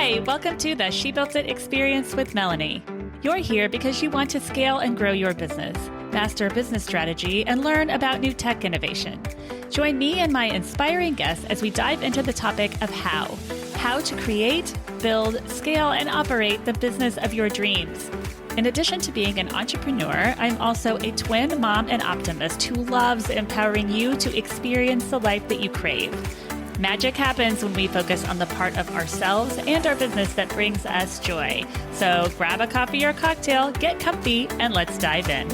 Hi, welcome to the She Built It Experience with Melanie. You're here because you want to scale and grow your business, master business strategy, and learn about new tech innovation. Join me and my inspiring guests as we dive into the topic of how to create, build, scale, and operate the business of your dreams. In addition to being an entrepreneur, I'm also a twin mom and optimist who loves empowering you to experience the life that you crave. Magic happens when we focus on the part of ourselves and our business that brings us joy. So grab a coffee or cocktail, get comfy, and let's dive in.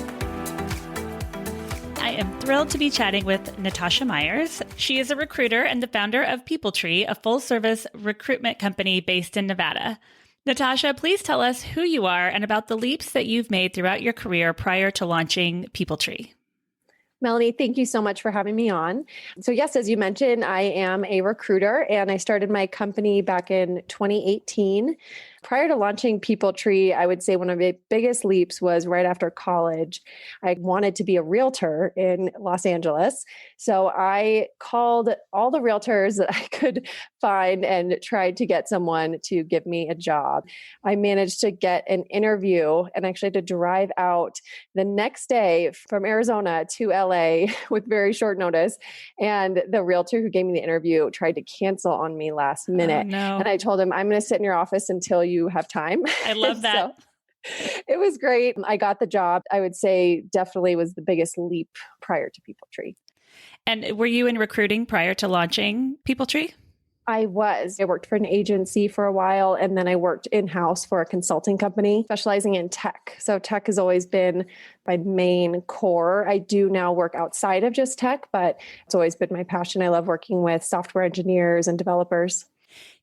I am thrilled to be chatting with Natasha Myers. She is a recruiter and the founder of PeopleTree, a full-service recruitment company based in Nevada. Natasha, please tell us who you are and about the leaps that you've made throughout your career prior to launching PeopleTree. Melanie, thank you so much for having me on. So yes, as you mentioned, I am a recruiter and I started my company back in 2018. Prior to launching PeopleTree, I would say one of my biggest leaps was right after college. I wanted to be a realtor in Los Angeles. So I called all the realtors that I could find and tried to get someone to give me a job. I managed to get an interview and actually had to drive out the next day from Arizona to LA with very short notice. And the realtor who gave me the interview tried to cancel on me last minute. Oh, no. And I told him, I'm going to sit in your office until you have time. I love that. So it was great. I got the job. I would say definitely was the biggest leap prior to PeopleTree. And were you in recruiting prior to launching PeopleTree? I was. I worked for an agency for a while, and then I worked in-house for a consulting company specializing in tech. So tech has always been my main core. I do now work outside of just tech, but it's always been my passion. I love working with software engineers and developers.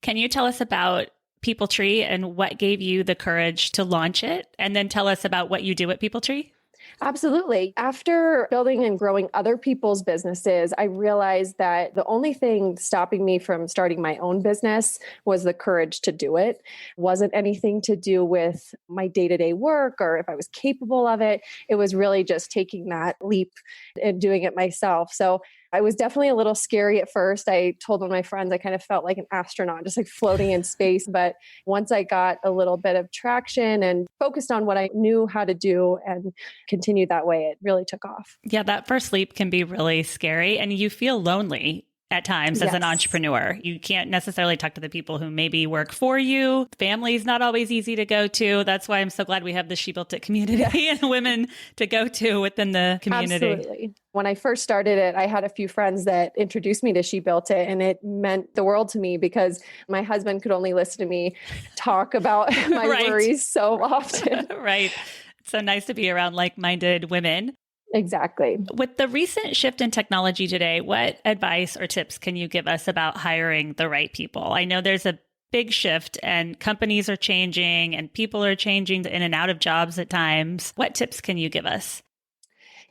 Can you tell us about PeopleTree and what gave you the courage to launch it? And then tell us about what you do at PeopleTree. Absolutely. After building and growing other people's businesses, I realized that the only thing stopping me from starting my own business was the courage to do it. It wasn't anything to do with my day-to-day work or if I was capable of it. It was really just taking that leap and doing it myself. So I was definitely a little scary at first. I told one of my friends I kind of felt like an astronaut, just like floating in space. But once I got a little bit of traction and focused on what I knew how to do and continued that way, it really took off. Yeah, that first leap can be really scary and you feel lonely at times as an entrepreneur. You can't necessarily talk to the people who maybe work for you. Family is not always easy to go to. That's why I'm so glad we have the She Built It community and women to go to within the community. Absolutely. When I first started it, I had a few friends that introduced me to She Built It, and it meant the world to me because my husband could only listen to me talk about my worries so often. Right. It's so nice to be around like-minded women. Exactly. With the recent shift in technology today, what advice or tips can you give us about hiring the right people? I know there's a big shift and companies are changing and people are changing in and out of jobs at times. What tips can you give us?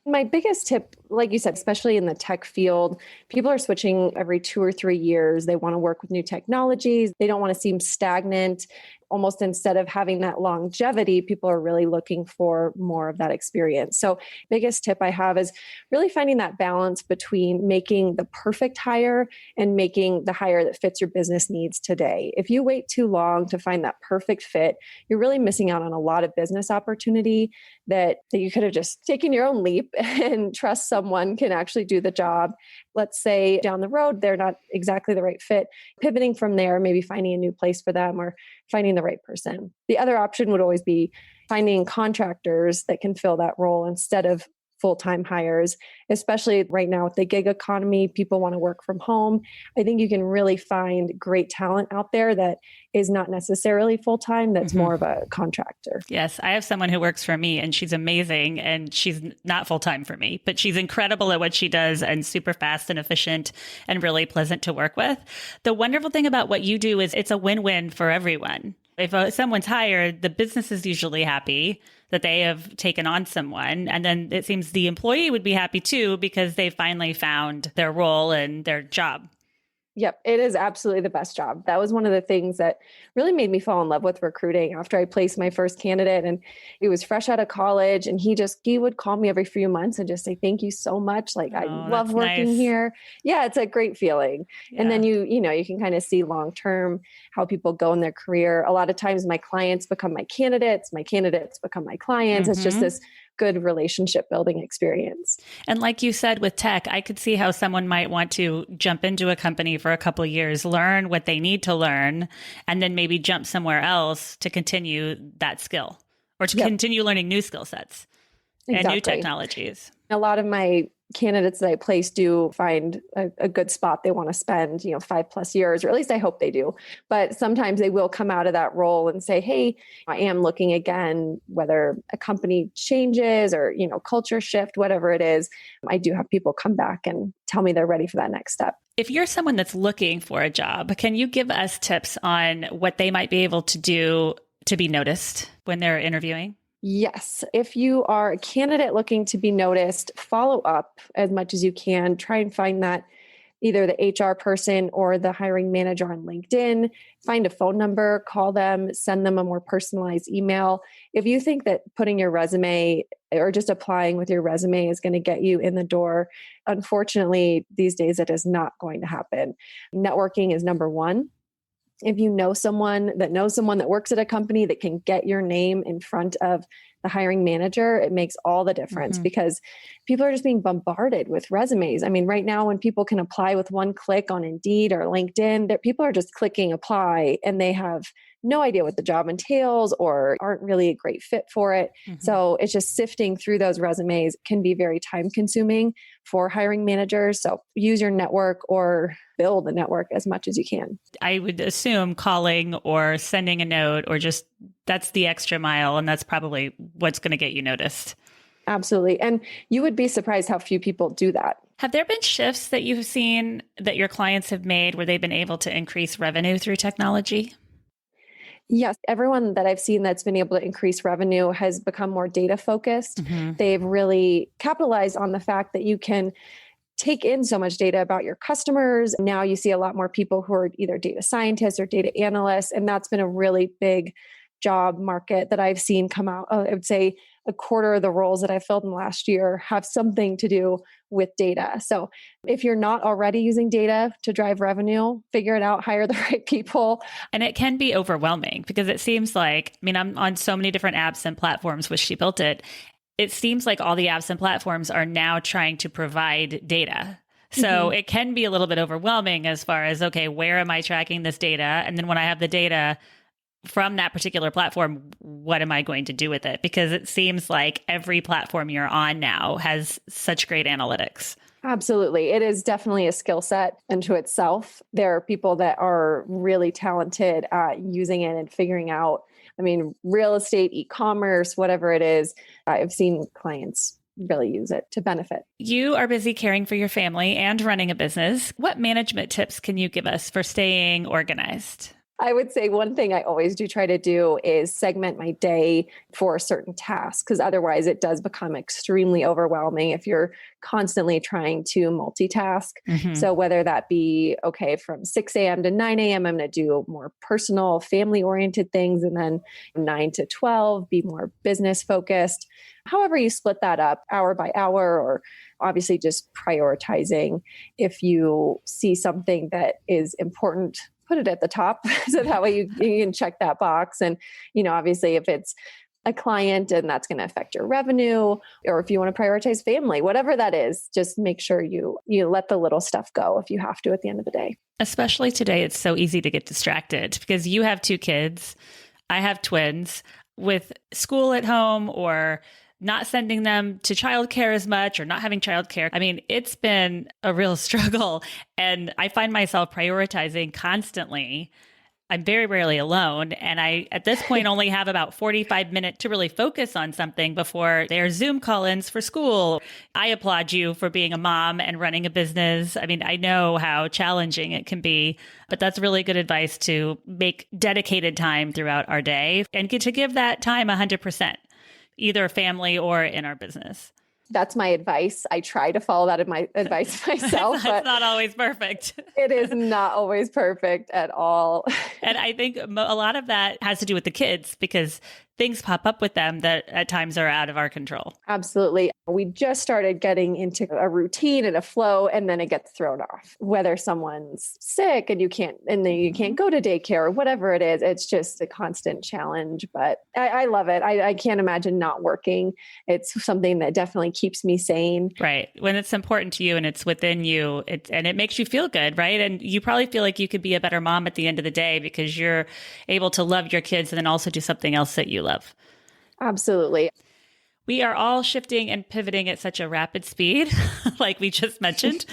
My biggest tip, like you said, especially in the tech field, people are switching every 2 or 3 years. They want to work with new technologies. They don't want to seem stagnant. Almost instead of having that longevity, people are really looking for more of that experience. So biggest tip I have is really finding that balance between making the perfect hire and making the hire that fits your business needs today. If you wait too long to find that perfect fit, you're really missing out on a lot of business opportunity that you could have just taken your own leap and trust someone can actually do the job. Let's say down the road, they're not exactly the right fit. Pivoting from there, maybe finding a new place for them or finding the right person. The other option would always be finding contractors that can fill that role instead of full-time hires, especially right now with the gig economy. People want to work from home. I think you can really find great talent out there that is not necessarily full-time, that's more of a contractor. Yes, I have someone who works for me and she's amazing and she's not full-time for me, but she's incredible at what she does and super fast and efficient and really pleasant to work with. The wonderful thing about what you do is it's a win-win for everyone. If someone's hired, the business is usually happy that they have taken on someone. And then it seems the employee would be happy too because they finally found their role and their job. Yep, it is absolutely the best job. That was one of the things that really made me fall in love with recruiting after I placed my first candidate, and he was fresh out of college, and he would call me every few months and just say, "Thank you so much. Like, I Oh, love that's working nice. here." Yeah, it's a great feeling. And then Yeah. you can kind of see long term how people go in their career. A lot of times my clients become my candidates become my clients. It's just hmm this good relationship building experience. And like you said with tech, I could see how someone might want to jump into a company for a couple of years, learn what they need to learn, and then maybe jump somewhere else to continue that skill or to Yep, continue learning new skill sets and new exactly. technologies. A lot of my candidates that I place do find a good spot they want to spend, 5+ years, or at least I hope they do. But sometimes they will come out of that role and say, "Hey, I am looking again," whether a company changes or, culture shift, whatever it is. I do have people come back and tell me they're ready for that next step. If you're someone that's looking for a job, can you give us tips on what they might be able to do to be noticed when they're interviewing? Yes. If you are a candidate looking to be noticed, follow up as much as you can. Try and find that either the HR person or the hiring manager on LinkedIn. Find a phone number, call them, send them a more personalized email. If you think that putting your resume or just applying with your resume is going to get you in the door, unfortunately, these days it is not going to happen. Networking is number one. If you know someone that knows someone that works at a company that can get your name in front of the hiring manager, it makes all the difference, hmm because people are just being bombarded with resumes. I mean, right now, when people can apply with one click on Indeed or LinkedIn, that people are just clicking apply and they have no idea what the job entails or aren't really a great fit for it. hmm So it's just sifting through those resumes can be very time consuming for hiring managers. So use your network or build a network as much as you can. I would assume calling or sending a note or just that's the extra mile. And that's probably what's going to get you noticed. Absolutely. And you would be surprised how few people do that. Have there been shifts that you've seen that your clients have made where they've been able to increase revenue through technology? Yes, everyone that I've seen that's been able to increase revenue has become more data focused. hmm They've really capitalized on the fact that you can take in so much data about your customers. Now you see a lot more people who are either data scientists or data analysts, and that's been a really big job market that I've seen come out. I would say a quarter of the roles that I filled in the last year have something to do with data. So if you're not already using data to drive revenue, figure it out, hire the right people. And it can be overwhelming because it seems like, I mean, I'm on so many different apps and platforms with She Built It. It seems like all the apps and platforms are now trying to provide data. So it can be a little bit overwhelming as far as, okay, where am I tracking this data? And then when I have the data from that particular platform, what am I going to do with it? Because it seems like every platform you're on now has such great analytics. Absolutely. It is definitely a skill set unto itself. There are people that are really talented at using it and figuring out, I mean, real estate, e-commerce, whatever it is. I've seen clients really use it to benefit. You are busy caring for your family and running a business. What management tips can you give us for staying organized? I would say one thing I always do try to do is segment my day for a certain task, because otherwise it does become extremely overwhelming if you're constantly trying to multitask. hmm So whether that be, okay, from 6 a.m. to 9 a.m., I'm going to do more personal, family oriented things. And then 9 to 12, be more business focused. However you split that up hour by hour, or obviously just prioritizing. If you see something that is important, put it at the top so that way you can check that box. And, obviously if it's a client and that's going to affect your revenue, or if you want to prioritize family, whatever that is, just make sure you let the little stuff go if you have to at the end of the day. Especially today, it's so easy to get distracted because you have two kids. I have twins. With school at home or not sending them to childcare as much or not having childcare. I mean, it's been a real struggle. And I find myself prioritizing constantly. I'm very rarely alone. And I, at this point, only have about 45 minutes to really focus on something before there's Zoom call-ins for school. I applaud you for being a mom and running a business. I mean, I know how challenging it can be, but that's really good advice to make dedicated time throughout our day and get to give that time 100%. Either family or in our business. That's my advice. I try to follow that in my advice myself, It's not always perfect. It is not always perfect at all. And I think a lot of that has to do with the kids because things pop up with them that at times are out of our control. Absolutely. We just started getting into a routine and a flow, and then it gets thrown off. Whether someone's sick and then you can't go to daycare or whatever it is, it's just a constant challenge. But I love it. I can't imagine not working. It's something that definitely keeps me sane. Right. When it's important to you and it's within you, and it makes you feel good, right? And you probably feel like you could be a better mom at the end of the day because you're able to love your kids and then also do something else that you love. Absolutely. We are all shifting and pivoting at such a rapid speed, like we just mentioned.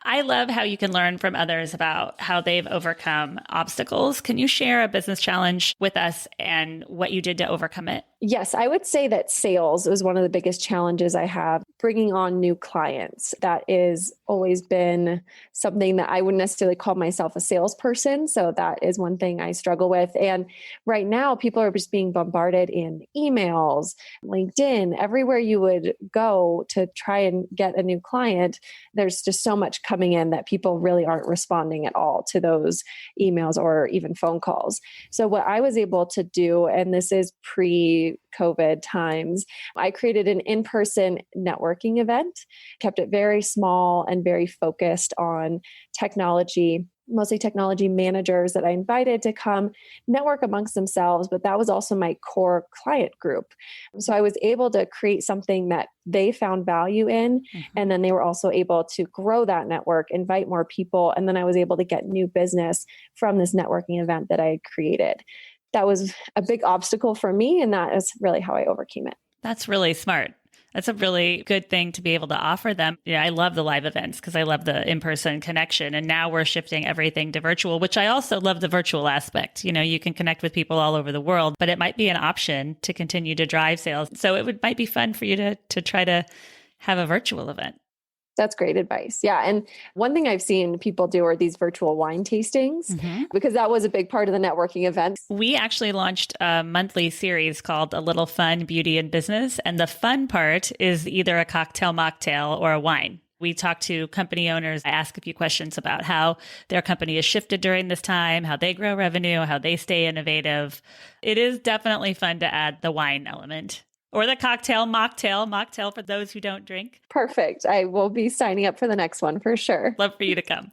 I love how you can learn from others about how they've overcome obstacles. Can you share a business challenge with us and what you did to overcome it? Yes, I would say that sales is one of the biggest challenges I have, bringing on new clients. That is always been something that I wouldn't necessarily call myself a salesperson. So that is one thing I struggle with. And right now, people are just being bombarded in emails, LinkedIn, everywhere you would go to try and get a new client. There's just so much coming in that people really aren't responding at all to those emails or even phone calls. So what I was able to do, and this is pre-COVID times, I created an in-person networking event, kept it very small and very focused on technology, mostly technology managers that I invited to come network amongst themselves, but that was also my core client group. So I was able to create something that they found value in, and then they were also able to grow that network, invite more people, and then I was able to get new business from this networking event that I had created. That was a big obstacle for me, and that is really how I overcame it. That's really smart. That's a really good thing to be able to offer them. Yeah, I love the live events because I love the in-person connection. And now we're shifting everything to virtual, which I also love the virtual aspect. You know, you can connect with people all over the world, but it might be an option to continue to drive sales. So might be fun for you to try to have a virtual event. That's great advice. Yeah. And one thing I've seen people do are these virtual wine tastings, because that was a big part of the networking event. We actually launched a monthly series called A Little Fun, Beauty and Business. And the fun part is either a cocktail, mocktail, or a wine. We talk to company owners. I ask a few questions about how their company has shifted during this time, how they grow revenue, how they stay innovative. It is definitely fun to add the wine element. Or the cocktail, mocktail for those who don't drink. Perfect. I will be signing up for the next one for sure. Love for you to come.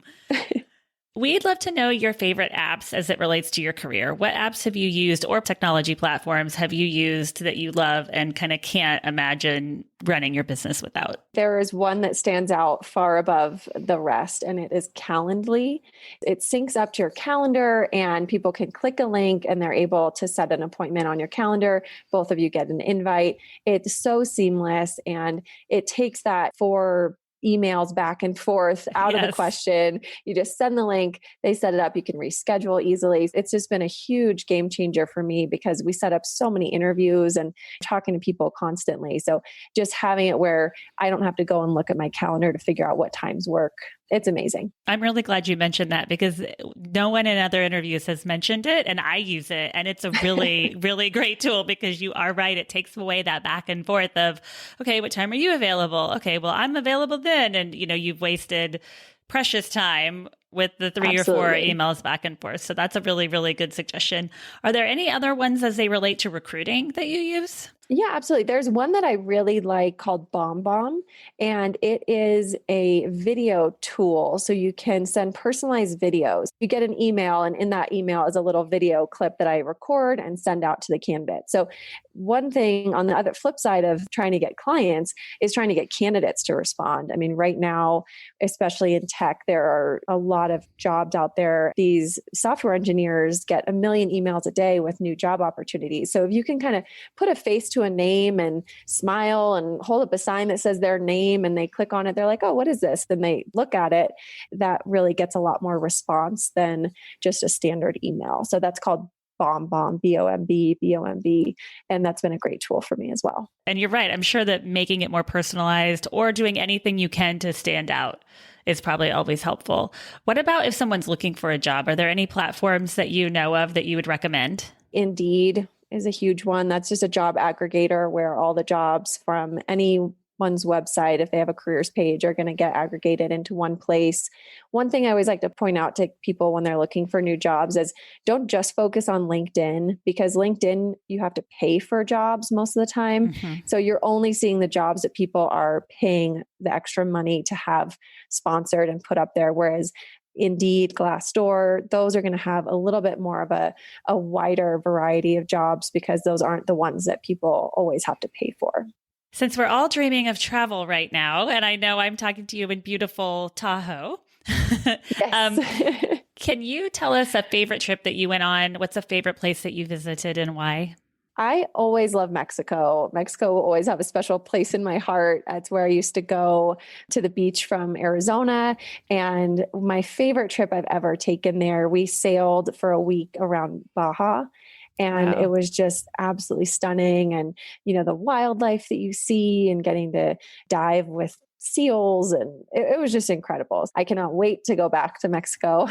We'd love to know your favorite apps as it relates to your career. What apps have you used or technology platforms have you used that you love and kind of can't imagine running your business without? There is one that stands out far above the rest, and it is Calendly. It syncs up to your calendar, and people can click a link and they're able to set an appointment on your calendar. Both of you get an invite. It's so seamless, and it takes that for emails back and forth out of the question. You just send the link, they set it up, you can reschedule easily. It's just been a huge game changer for me because we set up so many interviews and talking to people constantly. So just having it where I don't have to go and look at my calendar to figure out what times work. It's amazing. I'm really glad you mentioned that because no one in other interviews has mentioned it, and I use it. And it's a really, really great tool because you are right. It takes away that back and forth of, okay, what time are you available? Okay, well, I'm available then. And, you've wasted precious time with the 3 or 4 emails back and forth. So that's a really, really good suggestion. Are there any other ones as they relate to recruiting that you use? Yeah, absolutely. There's one that I really like called BombBomb, and it is a video tool. So you can send personalized videos. You get an email, and in that email is a little video clip that I record and send out to the candidate. So one thing on the other flip side of trying to get clients is trying to get candidates to respond. I mean, right now, especially in tech, there are a lot of jobs out there. These software engineers get 1 million emails a day with new job opportunities. So if you can kind of put a face to a name and smile and hold up a sign that says their name and they click on it, they're like, oh, what is this? Then they look at it. That really gets a lot more response than just a standard email. So that's called BombBomb, BOMB. And that's been a great tool for me as well. And you're right. I'm sure that making it more personalized or doing anything you can to stand out is probably always helpful. What about if someone's looking for a job? Are there any platforms that you know of that you would recommend? Indeed is a huge one. That's just a job aggregator where all the jobs from any one's website, if they have a careers page, are going to get aggregated into one place. One thing I always like to point out to people when they're looking for new jobs is don't just focus on LinkedIn, because LinkedIn, you have to pay for jobs most of the time. So you're only seeing the jobs that people are paying the extra money to have sponsored and put up there. Whereas Indeed, Glassdoor, those are going to have a little bit more of a wider variety of jobs, because those aren't the ones that people always have to pay for. Since we're all dreaming of travel right now, and I know I'm talking to you in beautiful Tahoe, Yes. Can you tell us a favorite trip that you went on? What's a favorite place that you visited and why? I always love Mexico. Mexico will always have a special place in my heart. That's where I used to go to the beach from Arizona. And my favorite trip I've ever taken there, we sailed for a week around Baja. And Wow. it was just absolutely stunning. And, the wildlife that you see and getting to dive with seals. And it was just incredible. I cannot wait to go back to Mexico.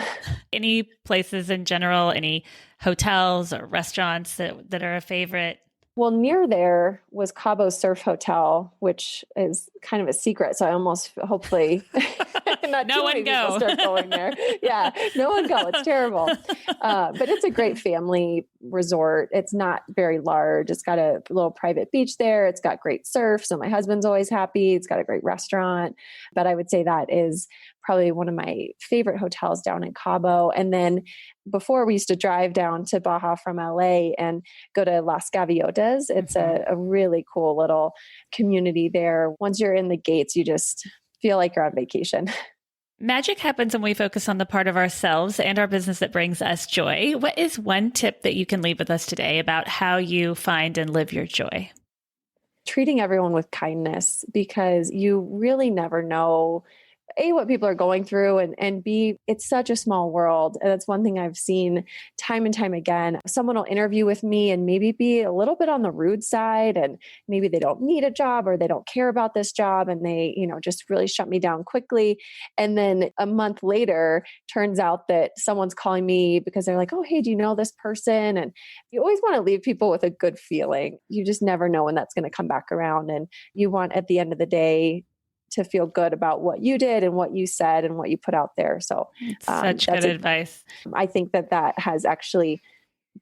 Any places in general, any hotels or restaurants that are a favorite? Well, near there was Cabo Surf Hotel, which is kind of a secret. So I almost hopefully not No too one many go. people start going there. Yeah, no one go. It's terrible. But it's a great family resort. It's not very large. It's got a little private beach there. It's got great surf. So my husband's always happy. It's got a great restaurant. But I would say that is probably one of my favorite hotels down in Cabo. And then before, we used to drive down to Baja from LA and go to Las Gaviotas. It's a really cool little community there. Once you're in the gates, you just feel like you're on vacation. Magic happens when we focus on the part of ourselves and our business that brings us joy. What is one tip that you can leave with us today about how you find and live your joy? Treating everyone with kindness, because you really never know A, what people are going through, and B, it's such a small world. And that's one thing I've seen time and time again. Someone will interview with me and maybe be a little bit on the rude side, and maybe they don't need a job or they don't care about this job, and they, just really shut me down quickly. And then a month later, turns out that someone's calling me because they're like, oh, hey, do you know this person? And you always want to leave people with a good feeling. You just never know when that's going to come back around. And you want, at the end of the day, to feel good about what you did and what you said and what you put out there. So such good advice. I think that has actually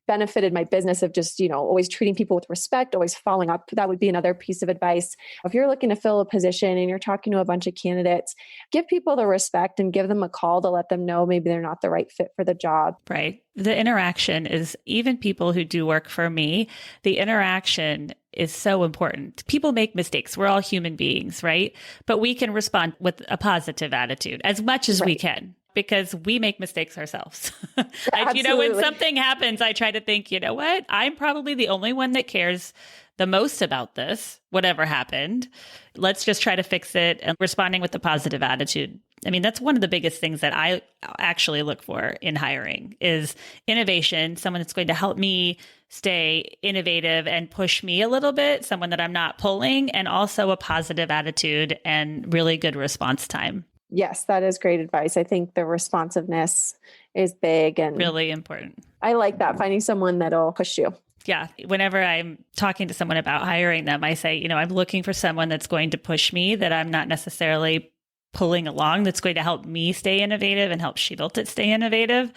benefited my business of just, always treating people with respect, always following up. That would be another piece of advice. If you're looking to fill a position and you're talking to a bunch of candidates, give people the respect and give them a call to let them know maybe they're not the right fit for the job. Right. The interaction is, even people who do work for me, the interaction is so important. People make mistakes. We're all human beings, right? But we can respond with a positive attitude as much as we can, because we make mistakes ourselves. When something happens, I try to think, you know what? I'm probably the only one that cares the most about this, whatever happened. Let's just try to fix it, and responding with a positive attitude. I mean, that's one of the biggest things that I actually look for in hiring is innovation, someone that's going to help me stay innovative and push me a little bit, someone that I'm not pulling, and also a positive attitude and really good response time. Yes, that is great advice. I think the responsiveness is big and really important. I like that, finding someone that'll push you. Yeah. Whenever I'm talking to someone about hiring them, I say, I'm looking for someone that's going to push me, that I'm not necessarily pulling along, that's going to help me stay innovative and help She Built It stay innovative.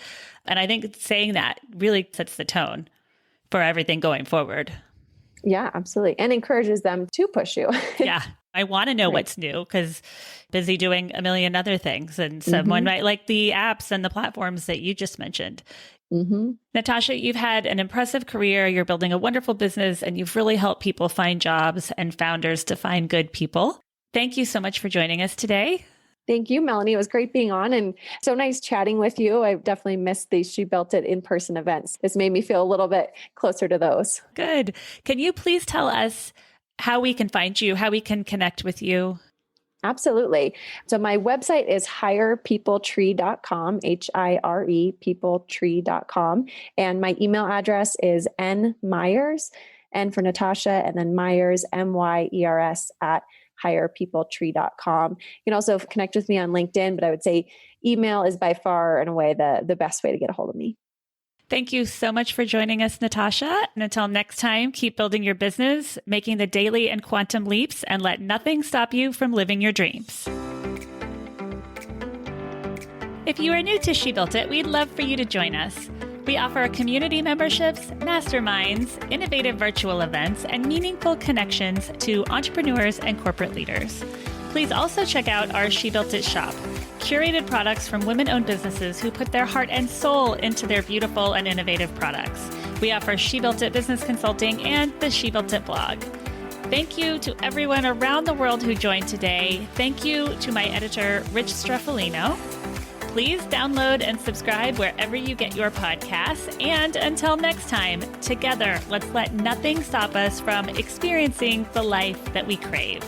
And I think saying that really sets the tone for everything going forward. Yeah, absolutely. And encourages them to push you. Yeah. I want to know what's new, because busy doing a million other things, and someone might like the apps and the platforms that you just mentioned. Natasha, you've had an impressive career. You're building a wonderful business, and you've really helped people find jobs and founders to find good people. Thank you so much for joining us today. Thank you, Melanie. It was great being on, and so nice chatting with you. I definitely missed these She Built It in-person events. This made me feel a little bit closer to those. Good. Can you please tell us how we can find you, how we can connect with you? Absolutely. So my website is hirepeopletree.com, HIRE peopletree.com. And my email address is nmyers, N for Natasha, and then Myers, MYERS @hirepeopletree.com. You can also connect with me on LinkedIn, but I would say email is by far and away the best way to get a hold of me. Thank you so much for joining us, Natasha. And until next time, keep building your business, making the daily and quantum leaps, and let nothing stop you from living your dreams. If you are new to She Built It, we'd love for you to join us. We offer community memberships, masterminds, innovative virtual events, and meaningful connections to entrepreneurs and corporate leaders. Please also check out our She Built It shop, curated products from women-owned businesses who put their heart and soul into their beautiful and innovative products. We offer She Built It business consulting and the She Built It blog. Thank you to everyone around the world who joined today. Thank you to my editor, Rich Streffolino. Please download and subscribe wherever you get your podcasts. And until next time, together, let's let nothing stop us from experiencing the life that we crave.